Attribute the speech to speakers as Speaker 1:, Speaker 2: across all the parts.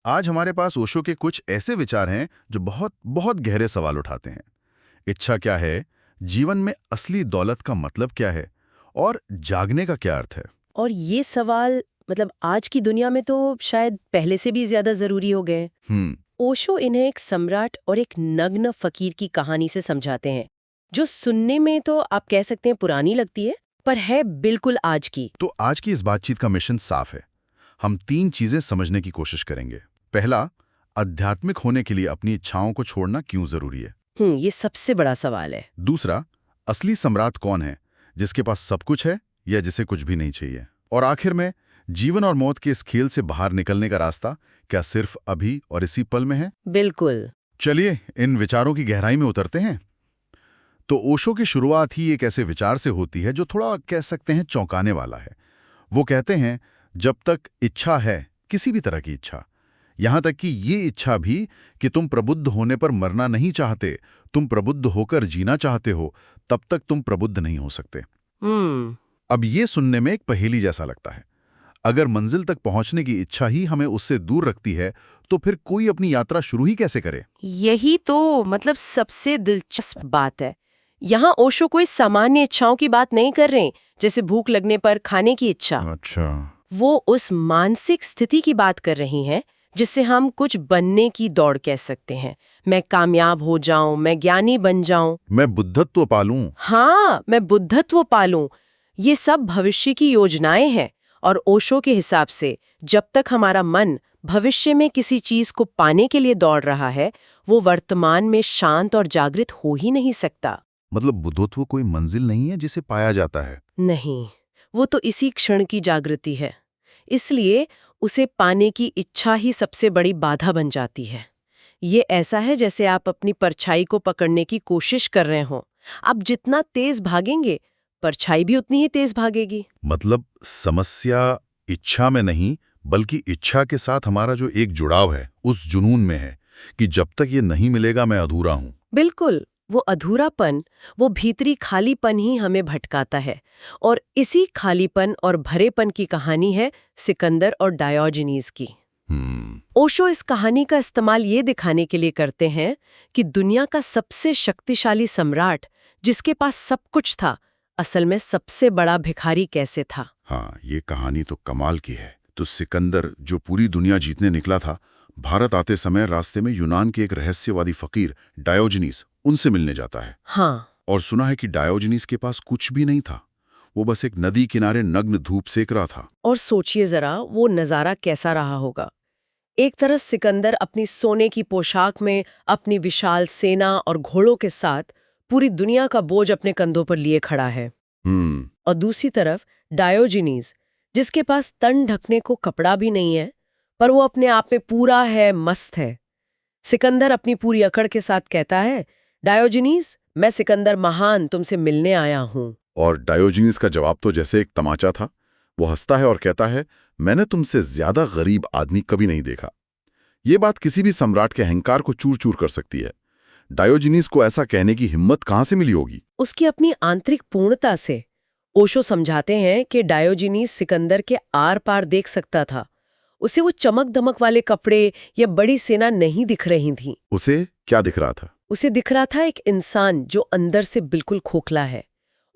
Speaker 1: आज हमारे पास ओशो के कुछ ऐसे विचार हैं जो बहुत बहुत गहरे सवाल उठाते हैं। इच्छा क्या है, जीवन में असली दौलत का मतलब क्या है, और जागने का क्या अर्थ है।
Speaker 2: और ये सवाल आज की दुनिया में तो शायद पहले से भी ज्यादा जरूरी हो गए हैं।
Speaker 1: हम्म।
Speaker 2: ओशो इन्हें एक सम्राट और एक नग्न फकीर की कहानी से समझाते हैं, जो सुनने में तो आप कह सकते हैं पुरानी लगती है, पर है बिल्कुल आज की।
Speaker 1: तो आज की इस बातचीत का मिशन साफ है। हम 3 चीजें समझने की कोशिश करेंगे। पहला, आध्यात्मिक होने के लिए अपनी इच्छाओं को छोड़ना क्यों जरूरी है।
Speaker 2: ये सबसे बड़ा सवाल है।
Speaker 1: दूसरा, असली सम्राट कौन है, जिसके पास सब कुछ है या जिसे कुछ भी नहीं चाहिए। और आखिर में, जीवन और मौत के इस खेल से बाहर निकलने का रास्ता क्या सिर्फ अभी और इसी पल में है।
Speaker 2: बिल्कुल।
Speaker 1: चलिए इन विचारों की गहराई में उतरते हैं। तो ओशो की शुरुआत ही एक ऐसे विचार से होती है जो थोड़ा कह सकते हैं चौंकाने वाला है। वो कहते हैं, जब तक इच्छा है, किसी भी तरह की इच्छा, यहां तक कि ये इच्छा भी कि तुम प्रबुद्ध होने पर मरना नहीं चाहते, तुम प्रबुद्ध होकर जीना चाहते हो, तब तक तुम प्रबुद्ध नहीं हो सकते।
Speaker 2: हम्म।
Speaker 1: अब ये सुनने में एक पहेली जैसा लगता है। अगर मंजिल तक पहुंचने की इच्छा ही हमें उससे दूर रखती है, तो फिर कोई अपनी यात्रा शुरू ही कैसे करे।
Speaker 2: यही तो सबसे दिलचस्प बात है। यहाँ ओशो कोई सामान्य इच्छाओं की बात नहीं कर रहे, जैसे भूख लगने पर खाने की इच्छा।
Speaker 1: अच्छा।
Speaker 2: वो उस मानसिक स्थिति की बात कर रही हैं जिससे हम कुछ बनने की दौड़ कह सकते हैं। मैं कामयाब हो जाऊं, मैं ज्ञानी बन जाऊं,
Speaker 1: मैं बुद्धत्व पालूं।
Speaker 2: हाँ मैं बुद्धत्व पालूं। ये सब भविष्य की योजनाएं हैं, और ओशो के हिसाब से जब तक हमारा मन भविष्य में किसी चीज को पाने के लिए दौड़ रहा है, वो वर्तमान में शांत और जागृत हो ही नहीं सकता।
Speaker 1: मतलब बुद्धत्व कोई मंजिल नहीं है जिसे पाया जाता है।
Speaker 2: नहीं, वो तो इसी क्षण की जागृति है। इसलिए उसे पाने की इच्छा ही सबसे बड़ी बाधा बन जाती है। ये ऐसा है जैसे आप अपनी परछाई को पकड़ने की कोशिश कर रहे हो। आप जितना तेज भागेंगे, परछाई भी उतनी ही तेज भागेगी।
Speaker 1: मतलब समस्या इच्छा में नहीं, बल्कि इच्छा के साथ हमारा जो एक जुड़ाव है, उस जुनून में है कि जब तक ये नहीं मिलेगा मैं अधूरा हूं।
Speaker 2: बिल्कुल, वो अधूरापन, वो भीतरी खालीपन ही हमें भटकाता है। और इसी खालीपन और भरेपन की कहानी है सिकंदर और डायोजनीज की।
Speaker 1: हम्म।
Speaker 2: ओशो इस कहानी का इस्तेमाल ये दिखाने के लिए करते हैं कि दुनिया का सबसे शक्तिशाली सम्राट, जिसके पास सब कुछ था, असल में सबसे बड़ा भिखारी कैसे था।
Speaker 1: हाँ, ये कहानी तो कमाल की है। तो सिकंदर, जो पूरी दुनिया जीतने निकला था, भारत आते समय रास्ते में यूनान के एक रहस्यवादी फकीर डायोजनीस उनसे मिलने जाता है।
Speaker 2: हाँ।
Speaker 1: और सुना है कि डायोजनीस के पास कुछ भी नहीं था। वो बस एक नदी किनारे नग्न धूप सेक रहा था।
Speaker 2: और सोचिए जरा वो नजारा कैसा रहा होगा। एक तरफ सिकंदर अपनी सोने की पोशाक में, अपनी विशाल सेना और घोड़ों के साथ पूरी दुनिया का बोझ अपने कंधों पर लिए खड़ा है। और दूसरी तरफ डायोजनीज, जिसके पास तन ढकने को कपड़ा भी नहीं है, पर वो अपने आप में पूरा है, मस्त है। सिकंदर अपनी पूरी अकड़ के साथ कहता है, डायोजनीज, मैं सिकंदर महान तुमसे मिलने आया हूं।
Speaker 1: और डायोजनीस का जवाब तो जैसे एक तमाचा था। वो हंसता है और कहता है, मैंने तुमसे ज्यादा गरीब आदमी कभी नहीं देखा। ये बात किसी भी सम्राट के अहंकार को चूर चूर कर सकती है। डायोजनीस को ऐसा कहने की हिम्मत कहां से मिली होगी।
Speaker 2: उसकी अपनी आंतरिक पूर्णता से। ओशो समझाते हैं कि डायोजनीस सिकंदर के आर पार देख सकता था। उसे वो चमक दमक वाले कपड़े या बड़ी सेना नहीं दिख रही थी।
Speaker 1: उसे क्या दिख रहा था।
Speaker 2: उसे दिख रहा था एक इंसान जो अंदर से बिल्कुल खोखला है।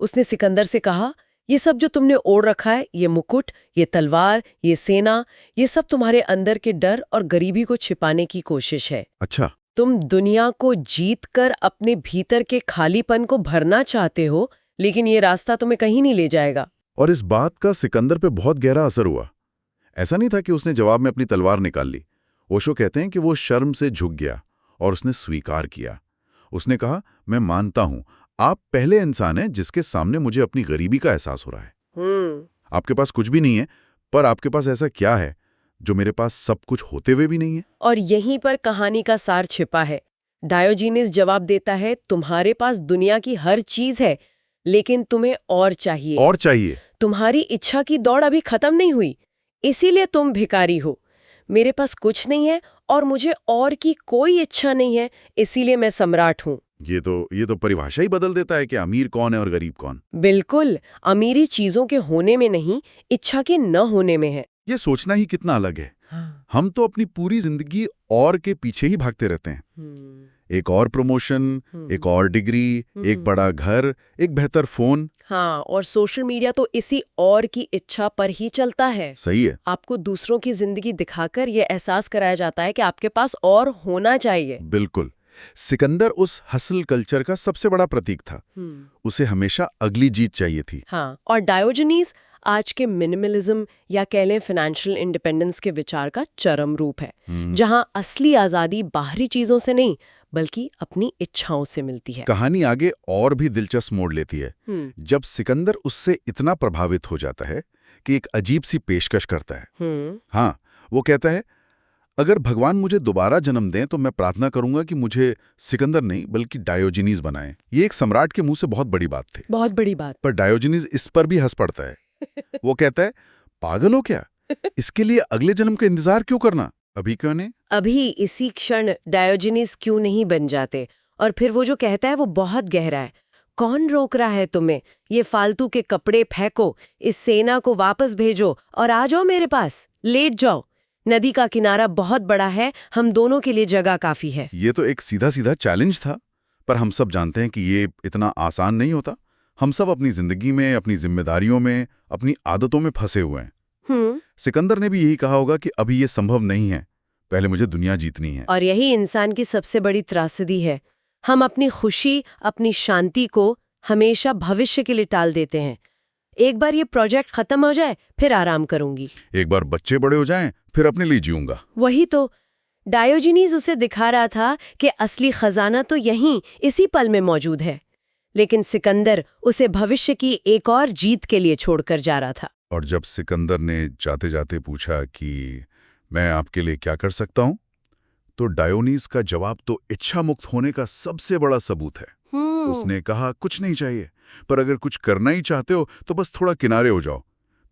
Speaker 2: उसने सिकंदर से कहा, ये सब जो तुमने ओढ़ रखा है, ये मुकुट, ये तलवार, ये सेना, ये सब तुम्हारे अंदर के डर और गरीबी को छिपाने की कोशिश है।
Speaker 1: अच्छा।
Speaker 2: तुम दुनिया को जीत कर अपने भीतर के खालीपन को भरना चाहते हो, लेकिन ये रास्ता तुम्हें कहीं नहीं ले जाएगा।
Speaker 1: और इस बात का सिकंदर पे बहुत गहरा असर हुआ। ऐसा नहीं था कि उसने जवाब में अपनी तलवार निकाल ली। ओशो कहते हैं कि वो शर्म से झुक गया और उसने स्वीकार किया। उसने कहा, मैं मानता हूं, आप पहले इंसान हैं जिसके सामने मुझे अपनी गरीबी का एहसास हो रहा है। आपके पास कुछ भी नहीं है, पर आपके पास ऐसा क्या है जो मेरे पास सब कुछ होते हुए भी नहीं है।
Speaker 2: और यहीं पर कहानी का सार छिपा है। डायोजीनिस जवाब देता है, तुम्हारे पास दुनिया की हर चीज है, लेकिन तुम्हें और चाहिए।
Speaker 1: और चाहिए।
Speaker 2: तुम्हारी इच्छा की दौड़ अभी खत्म नहीं हुई, इसीलिए तुम भिखारी हो। मेरे पास कुछ नहीं है और मुझे और की कोई इच्छा नहीं है, इसीलिए मैं सम्राट हूँ।
Speaker 1: ये तो परिभाषा ही बदल देता है कि अमीर कौन है और गरीब कौन।
Speaker 2: बिल्कुल, अमीरी चीजों के होने में नहीं, इच्छा के न होने में है।
Speaker 1: ये सोचना ही कितना अलग है।
Speaker 2: हाँ।
Speaker 1: हम तो अपनी पूरी जिंदगी और के पीछे ही भागते रहते हैं। एक और प्रमोशन, एक और डिग्री, एक बड़ा घर, एक बेहतर फोन।
Speaker 2: हाँ, और सोशल मीडिया तो इसी और की इच्छा पर ही चलता है।
Speaker 1: सही है।
Speaker 2: आपको दूसरों की जिंदगी दिखाकर ये एहसास कराया जाता है कि आपके पास और होना चाहिए।
Speaker 1: बिल्कुल। सिकंदर उस हसल कल्चर का सबसे बड़ा प्रतीक था। उसे हमेशा अगली जीत चाहिए थी।
Speaker 2: हाँ, और डायोजनीज आज के मिनिमलिज्म या कह लें फाइनेंशियल इंडिपेंडेंस के विचार का चरम रूप है, जहां असली आजादी बाहरी चीजों से नहीं बल्कि अपनी इच्छाओं से मिलती है।
Speaker 1: कहानी आगे और भी दिलचस्प मोड़ लेती है जब सिकंदर उससे इतना प्रभावित हो जाता है कि एक अजीब सी पेशकश करता है। हाँ, वो कहता है, अगर भगवान मुझे दोबारा जन्म दें तो मैं प्रार्थना करूंगा कि मुझे सिकंदर नहीं बल्कि डायोजनीज बनाएं। ये एक सम्राट के मुंह से बहुत बड़ी बात थी।
Speaker 2: बहुत बड़ी बात।
Speaker 1: पर डायोजनीज इस पर भी हंस पड़ता है। वो कहता है, पागल हो क्या? इसके लिए अगले जन्म का इंतजार क्यों करना? अभी क्यों नहीं?
Speaker 2: अभी इसी क्षण डायोजनीज क्यों नहीं बन जाते? और फिर वो जो कहता है वो बहुत गहरा है। कौन रोक रहा है तुम्हें? ये फालतू के कपड़े फेंको, इस सेना को वापस भेजो और आ जाओ मेरे पास, लेट जाओ। नदी का किनारा बहुत बड़ा है, हम दोनों के लिए जगह काफी है।
Speaker 1: ये तो एक सीधा सीधा चैलेंज था, पर हम सब जानते हैं कि ये इतना आसान नहीं होता। हम सब अपनी जिंदगी में, अपनी जिम्मेदारियों में, अपनी आदतों में फंसे हुए हैं। सिकंदर ने भी यही कहा होगा कि अभी ये संभव नहीं है, पहले मुझे दुनिया जीतनी है।
Speaker 2: और यही इंसान की सबसे बड़ी त्रासदी है। हम अपनी खुशी, अपनी शांति को हमेशा भविष्य के लिए टाल देते हैं। एक बार ये प्रोजेक्ट खत्म हो जाए फिर आराम करूंगी,
Speaker 1: एक बार बच्चे बड़े हो जाएं फिर अपने लिए जीऊंगा।
Speaker 2: वही तो डायोजनीज उसे दिखा रहा था कि असली खजाना तो यहीं इसी पल में मौजूद है, लेकिन सिकंदर उसे भविष्य की एक और जीत के लिए छोड़कर जा रहा था।
Speaker 1: और जब सिकंदर ने जाते जाते पूछा कि मैं आपके लिए क्या कर सकता हूं, तो डायोनीज का जवाब तो इच्छा मुक्त होने का सबसे बड़ा सबूत है। उसने कहा, कुछ नहीं चाहिए, पर अगर कुछ करना ही चाहते हो तो बस थोड़ा किनारे हो जाओ,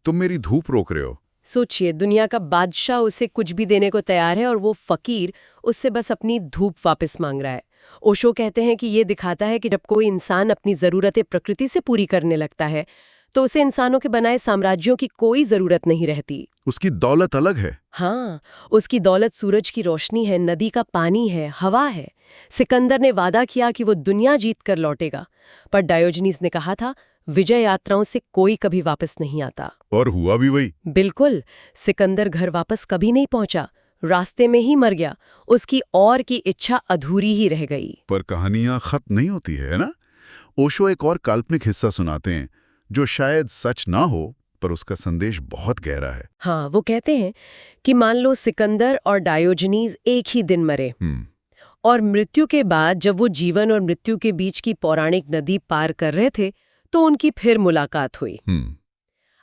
Speaker 1: तुम मेरी धूप रोक रहे हो।
Speaker 2: सोचिए, दुनिया का बादशाह उसे कुछ भी देने को तैयार है और वो फकीर उससे बस अपनी धूप वापस मांग रहा है। ओशो कहते हैं कि ये दिखाता है कि जब कोई इंसान अपनी जरूरतें प्रकृति से पूरी करने लगता है तो उसे इंसानों के बनाए साम्राज्यों की कोई जरूरत नहीं रहती।
Speaker 1: उसकी दौलत अलग है।
Speaker 2: हाँ, उसकी दौलत सूरज की रोशनी है, नदी का पानी है, हवा है। सिकंदर ने वादा किया कि वो दुनिया जीत कर लौटेगा, पर डायोजनीज ने कहा था, विजय यात्राओं से कोई कभी वापस नहीं आता।
Speaker 1: और हुआ भी वही।
Speaker 2: बिल्कुल, सिकंदर घर वापस कभी नहीं पहुंचा, रास्ते में ही मर गया। उसकी और की इच्छा अधूरी ही रह गई।
Speaker 1: पर कहानियां खत्म नहीं होती है ना? ओशो एक और काल्पनिक हिस्सा सुनाते हैं जो शायद सच ना हो, पर उसका संदेश बहुत गहरा है।
Speaker 2: हाँ, वो कहते हैं कि मान लो सिकंदर और डायोजनीज एक ही दिन मरे, और मृत्यु के बाद जब वो जीवन और मृत्यु के बीच की पौराणिक नदी पार कर रहे थे तो उनकी फिर मुलाकात हुई।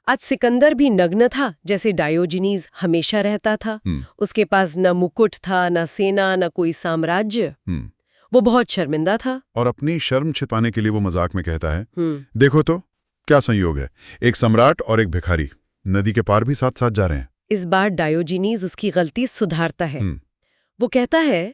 Speaker 2: आज सिकंदर भी नग्न था जैसे डायोजनीज हमेशा रहता था। उसके पास न मुकुट था, न सेना, न कोई साम्राज्य। वो बहुत शर्मिंदा था
Speaker 1: और अपनी शर्म छिपाने के लिए वो मजाक में कहता है, देखो तो क्या संयोग है, एक सम्राट और एक भिखारी नदी के पार भी साथ साथ जा रहे हैं।
Speaker 2: इस बार डायोजनीज उसकी गलती सुधारता है। वो कहता है,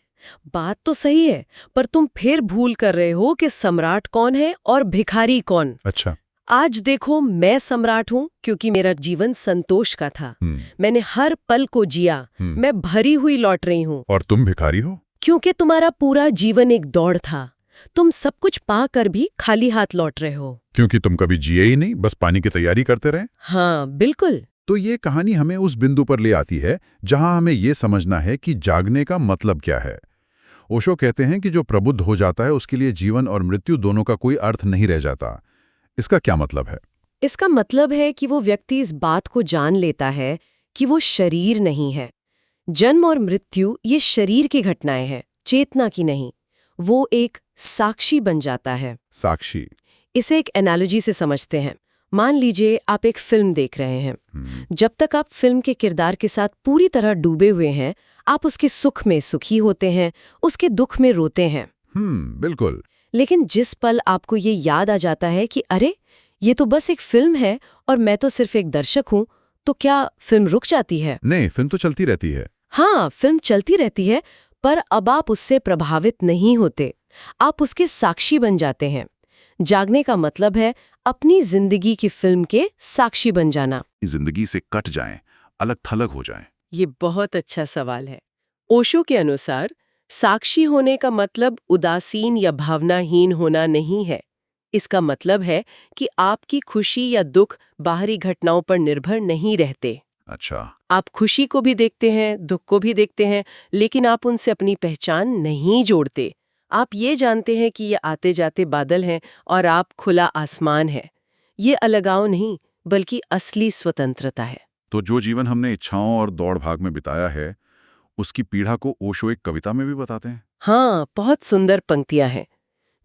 Speaker 2: बात तो सही है, पर तुम फिर भूल कर रहे हो कि सम्राट कौन है और भिखारी कौन।
Speaker 1: अच्छा।
Speaker 2: आज देखो, मैं सम्राट हूँ क्योंकि मेरा जीवन संतोष का था। मैंने हर पल को जिया, मैं भरी हुई लौट रही हूँ।
Speaker 1: और तुम भिखारी हो
Speaker 2: क्योंकि तुम्हारा पूरा जीवन एक दौड़ था। तुम सब कुछ पाकर भी खाली हाथ लौट रहे हो,
Speaker 1: क्योंकि तुम कभी जिए ही नहीं, बस पानी की तैयारी करते रहे।
Speaker 2: हाँ, बिल्कुल।
Speaker 1: तो ये कहानी हमें उस बिंदु पर ले आती है जहां हमें ये समझना है कि जागने का मतलब क्या है। ओशो कहते हैं कि जो प्रबुद्ध हो जाता है उसके लिए जीवन और मृत्यु दोनों का कोई अर्थ नहीं रह जाता। इसका क्या मतलब है?
Speaker 2: इसका मतलब है कि वो व्यक्ति इस बात को जान लेता है कि वो शरीर नहीं है। जन्म और मृत्यु ये शरीर की घटनाएं हैं, चेतना की नहीं। वो एक साक्षी बन जाता है।
Speaker 1: साक्षी?
Speaker 2: इसे एक एनालॉजी से समझते हैं। मान लीजिए आप एक फिल्म देख रहे हैं। जब तक आप फिल्म के किरदार के साथ पूरी तरह डूबे हुए हैं, आप उसके सुख में सुखी होते हैं, उसके दुख में रोते हैं।
Speaker 1: बिल्कुल।
Speaker 2: लेकिन जिस पल आपको ये याद आ जाता है कि अरे, ये तो बस एक फिल्म है और मैं तो सिर्फ एक दर्शक हूं, तो क्या फिल्म रुक जाती है?
Speaker 1: नहीं, फिल्म तो चलती रहती है।
Speaker 2: हाँ, फिल्म चलती रहती है, पर अब आप उससे प्रभावित नहीं होते, आप उसके साक्षी बन जाते हैं। जागने का मतलब है अपनी जिंदगी की फिल्म के साक्षी बन जाना।
Speaker 1: जिंदगी से कट जाएं, अलग थलग हो जाएं।
Speaker 2: ये बहुत अच्छा सवाल है। ओशो के अनुसार साक्षी होने का मतलब उदासीन या भावनाहीन होना नहीं है। इसका मतलब है कि आपकी खुशी या दुख बाहरी घटनाओं पर निर्भर नहीं रहते।
Speaker 1: अच्छा।
Speaker 2: आप खुशी को भी देखते हैं, दुख को भी देखते हैं, लेकिन आप उनसे अपनी पहचान नहीं जोड़ते। आप ये जानते हैं कि ये आते जाते बादल हैं और आप खुला आसमान है। ये अलगाव नहीं, बल्कि असली स्वतंत्रता है।
Speaker 1: तो जो जीवन हमने इच्छाओं और दौड़ भाग में बिताया है, उसकी पीड़ा को ओशो एक कविता में भी बताते हैं।
Speaker 2: हाँ, बहुत सुंदर पंक्तियां हैं।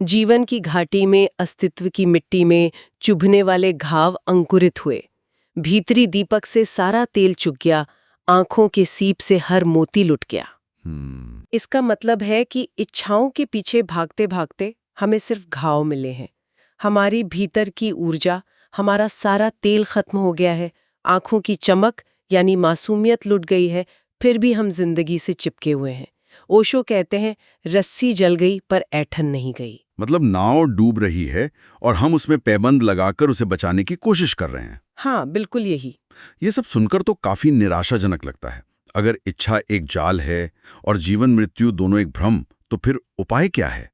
Speaker 2: जीवन की घाटी में, अस्तित्व की मिट्टी में चुभने वाले घाव अंकुरित हुए। भीतरी दीपक से सारा तेल चुक गया, आंखों के सीप से हर मोती लुट गया। इसका मतलब है कि इच्छाओं के पीछे भागते भागते हमें सिर्फ घाव मिले हैं। हमारी भीतर की ऊर्जा, हमारा सारा तेल खत्म हो गया है, आंखों की चमक यानी मासूमियत लुट गई है, फिर भी हम जिंदगी से चिपके हुए हैं। ओशो कहते हैं, रस्सी जल गई पर ऐठन नहीं गई।
Speaker 1: मतलब नाव डूब रही है और हम उसमें पैबंद लगाकर उसे बचाने की कोशिश कर रहे हैं।
Speaker 2: हाँ, बिल्कुल यही।
Speaker 1: ये सब सुनकर तो काफी निराशाजनक लगता है। अगर इच्छा एक जाल है और जीवन मृत्यु दोनों एक भ्रम, तो फिर उपाय क्या है?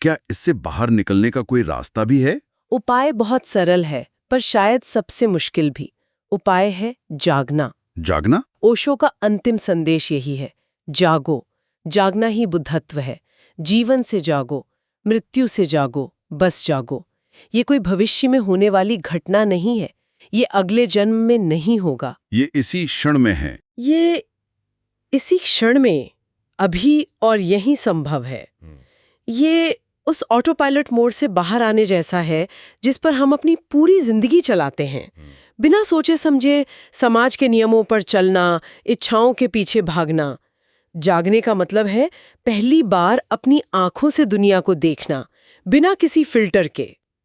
Speaker 1: क्या इससे बाहर निकलने का कोई रास्ता भी है?
Speaker 2: उपाय बहुत सरल है, पर शायद सबसे मुश्किल भी। उपाय है जागना।
Speaker 1: जागना?
Speaker 2: ओशो का अंतिम संदेश यही है, जागो। जागना ही बुद्धत्व है। जीवन से जागो, मृत्यु से जागो, बस जागो। ये कोई भविष्य में होने वाली घटना नहीं है। ये अगले जन्म में नहीं होगा।
Speaker 1: ये इसी क्षण में है।
Speaker 2: ये इसी क्षण में, अभी और यही संभव है। ये उस ऑटो पायलट मोड से बाहर आने जैसा है जिस पर हम अपनी पूरी जिंदगी चलाते हैं, बिना सोचे समझे समाज के नियमों पर चलना, इच्छाओं के पीछे भागना। जागने का मतलब है पहली बार अपनी आंखों से दुनिया को देखना, बिना किसी फिल्टर के।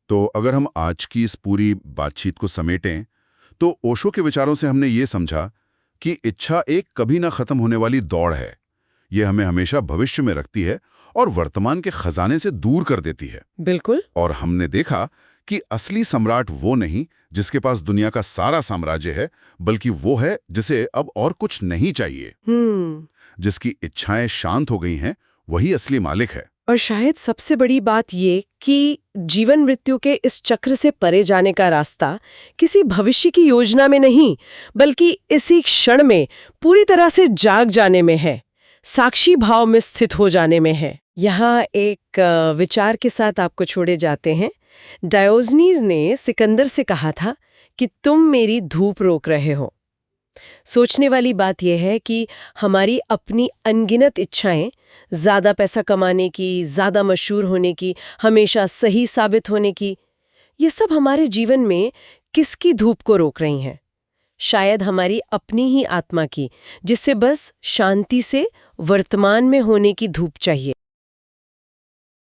Speaker 1: तो अगर हम आज की इस पूरी बातचीत को समेटें, तो ओशो के विचारों से हमने ये समझा कि इच्छा एक कभी ना खत्म होने वाली दौड़ है। ये हमें हमेशा भविष्य में रखती है और वर्तमान के खजाने से दूर कर देती है।
Speaker 2: बिल्कुल।
Speaker 1: और हमने देखा कि असली सम्राट वो नहीं जिसके पास दुनिया का सारा साम्राज्य है, बल्कि वो है जिसे अब और कुछ नहीं चाहिए। जिसकी इच्छाएं शांत हो गई हैं, वही असली मालिक है।
Speaker 2: और शायद सबसे बड़ी बात ये कि जीवन मृत्यु के इस चक्र से परे जाने का रास्ता किसी भविष्य की योजना में नहीं, बल्कि इसी क्षण में पूरी तरह से जाग जाने में है, साक्षी भाव में स्थित हो जाने में है। यहाँ एक विचार के साथ आपको छोड़े जाते हैं। डायोजनीज ने सिकंदर से कहा था कि तुम मेरी धूप रोक रहे हो। सोचने वाली बात यह है कि हमारी अपनी अनगिनत इच्छाएं, ज्यादा पैसा कमाने की, ज्यादा मशहूर होने की, हमेशा सही साबित होने की, ये सब हमारे जीवन में किसकी धूप को रोक रही हैं? शायद हमारी अपनी ही आत्मा की, जिससे बस शांति से वर्तमान में होने की धूप चाहिए।